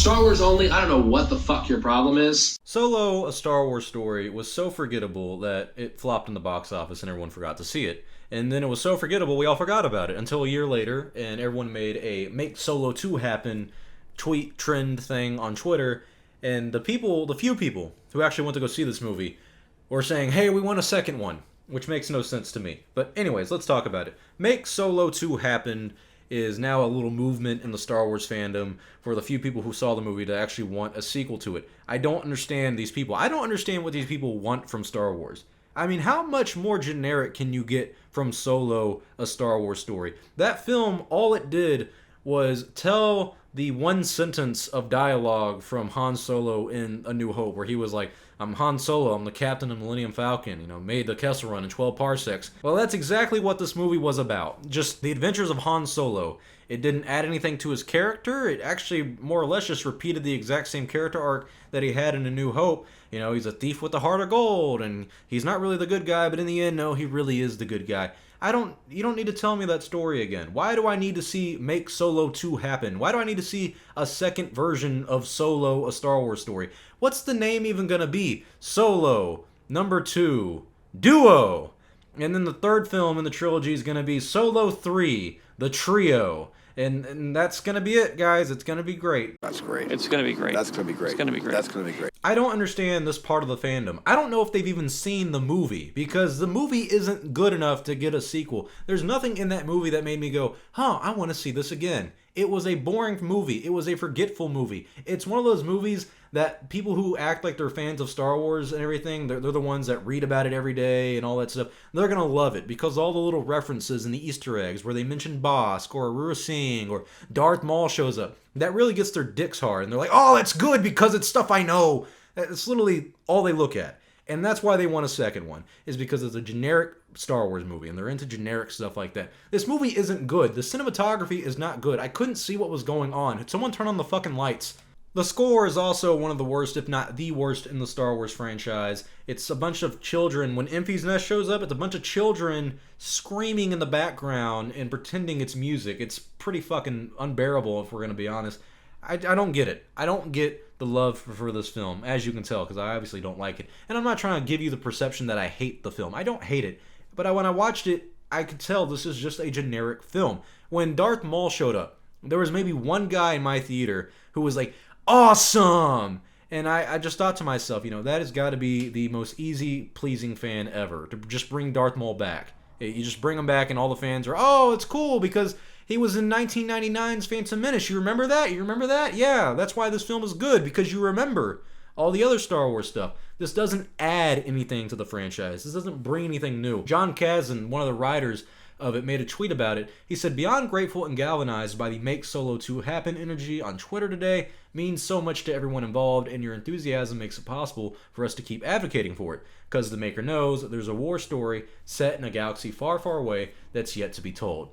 Star Wars only. I don't know what the fuck your problem is. Solo, A Star Wars Story was so forgettable that it flopped in the box office and everyone forgot to see it. And then it was so forgettable we all forgot about it until a year later, and everyone made a Make Solo 2 Happen tweet trend thing on Twitter. And the few people who actually went to go see this movie were saying, hey, we want a second one, which makes no sense to me. But anyways, let's talk about it. Make Solo 2 Happen is now a little movement in the Star Wars fandom for the few people who saw the movie to actually want a sequel to it. I don't understand these people. I don't understand what these people want from Star Wars. I mean, how much more generic can you get from Solo, A Star Wars Story? That film, all it did was tell the one sentence of dialogue from Han Solo in A New Hope, where he was like, I'm Han Solo, I'm the captain of Millennium Falcon, made the Kessel Run in 12 parsecs. Well, that's exactly what this movie was about. Just the adventures of Han Solo. It didn't add anything to his character. It actually more or less just repeated the exact same character arc that he had in A New Hope. He's a thief with a heart of gold, and he's not really the good guy, but in the end, no, he really is the good guy. You don't need to tell me that story again. Why do I need to see Make Solo 2 Happen? Why do I need to see a second version of Solo, A Star Wars Story? What's the name even gonna be? Solo, number 2, Duo. And then the third film in the trilogy is gonna be Solo 3, The Trio. And that's gonna be it, guys. It's gonna be great. That's great. It's gonna be great. That's gonna be great. It's gonna be great. That's gonna be great. I don't understand this part of the fandom. I don't know if they've even seen the movie, because the movie isn't good enough to get a sequel. There's nothing in that movie that made me go, I want to see this again. It was a boring movie. It was a forgetful movie. It's one of those movies that people who act like they're fans of Star Wars and everything, they're the ones that read about it every day and all that stuff. They're going to love it because all the little references and the Easter eggs where they mention Bossk or Aurora Singh or Darth Maul shows up, that really gets their dicks hard. And they're like, oh, that's good because it's stuff I know. It's literally all they look at. And that's why they want a second one, is because it's a generic Star Wars movie, and they're into generic stuff like that. This movie isn't good. The cinematography is not good. I couldn't see what was going on. Someone turn on the fucking lights. The score is also one of the worst, if not the worst, in the Star Wars franchise. It's a bunch of children. When Enfys Nest shows up, it's a bunch of children screaming in the background and pretending it's music. It's pretty fucking unbearable, if we're going to be honest. I don't get it. I don't get the love for this film, as you can tell, because I obviously don't like it. And I'm not trying to give you the perception that I hate the film. I don't hate it. But when I watched it, I could tell this is just a generic film. When Darth Maul showed up, there was maybe one guy in my theater who was like, awesome! And I just thought to myself, that has got to be the most easy-pleasing fan ever, to just bring Darth Maul back. You just bring him back and all the fans are, oh, it's cool because he was in 1999's Phantom Menace. You remember that? You remember that? Yeah, that's why this film is good, because you remember all the other Star Wars stuff. This doesn't add anything to the franchise. This doesn't bring anything new. John Kazan, one of the writers of it, made a tweet about it. He said, beyond grateful and galvanized by the Make Solo 2 Happen energy on Twitter today, means so much to everyone involved, and your enthusiasm makes it possible for us to keep advocating for it, because the maker knows that there's a war story set in a galaxy far, far away that's yet to be told.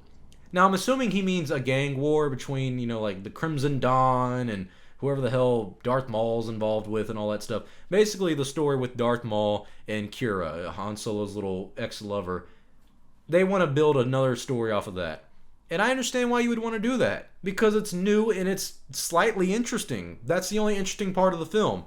Now, I'm assuming he means a gang war between, like the Crimson Dawn and whoever the hell Darth Maul's involved with and all that stuff. Basically, the story with Darth Maul and Kira, Han Solo's little ex-lover. They want to build another story off of that. And I understand why you would want to do that, because it's new and it's slightly interesting. That's the only interesting part of the film.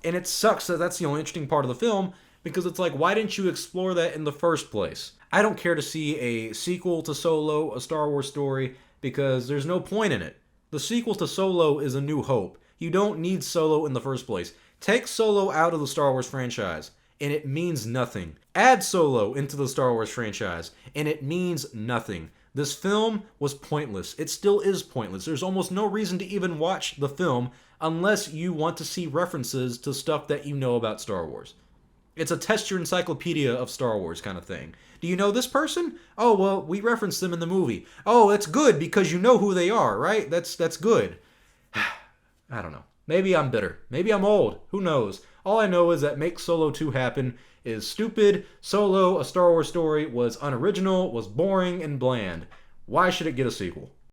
And it sucks that that's the only interesting part of the film, because it's like, why didn't you explore that in the first place? I don't care to see a sequel to Solo, A Star Wars Story, because there's no point in it. The sequel to Solo is A New Hope. You don't need Solo in the first place. Take Solo out of the Star Wars franchise, and it means nothing. Add Solo into the Star Wars franchise, and it means nothing. This film was pointless. It still is pointless. There's almost no reason to even watch the film unless you want to see references to stuff that you know about Star Wars. It's a test your encyclopedia of Star Wars kind of thing. Do you know this person? Oh, well, we referenced them in the movie. Oh, that's good because you know who they are, right? That's good. I don't know. Maybe I'm bitter. Maybe I'm old. Who knows? All I know is that Make Solo 2 Happen is stupid. Solo, A Star Wars Story was unoriginal, was boring, and bland. Why should it get a sequel?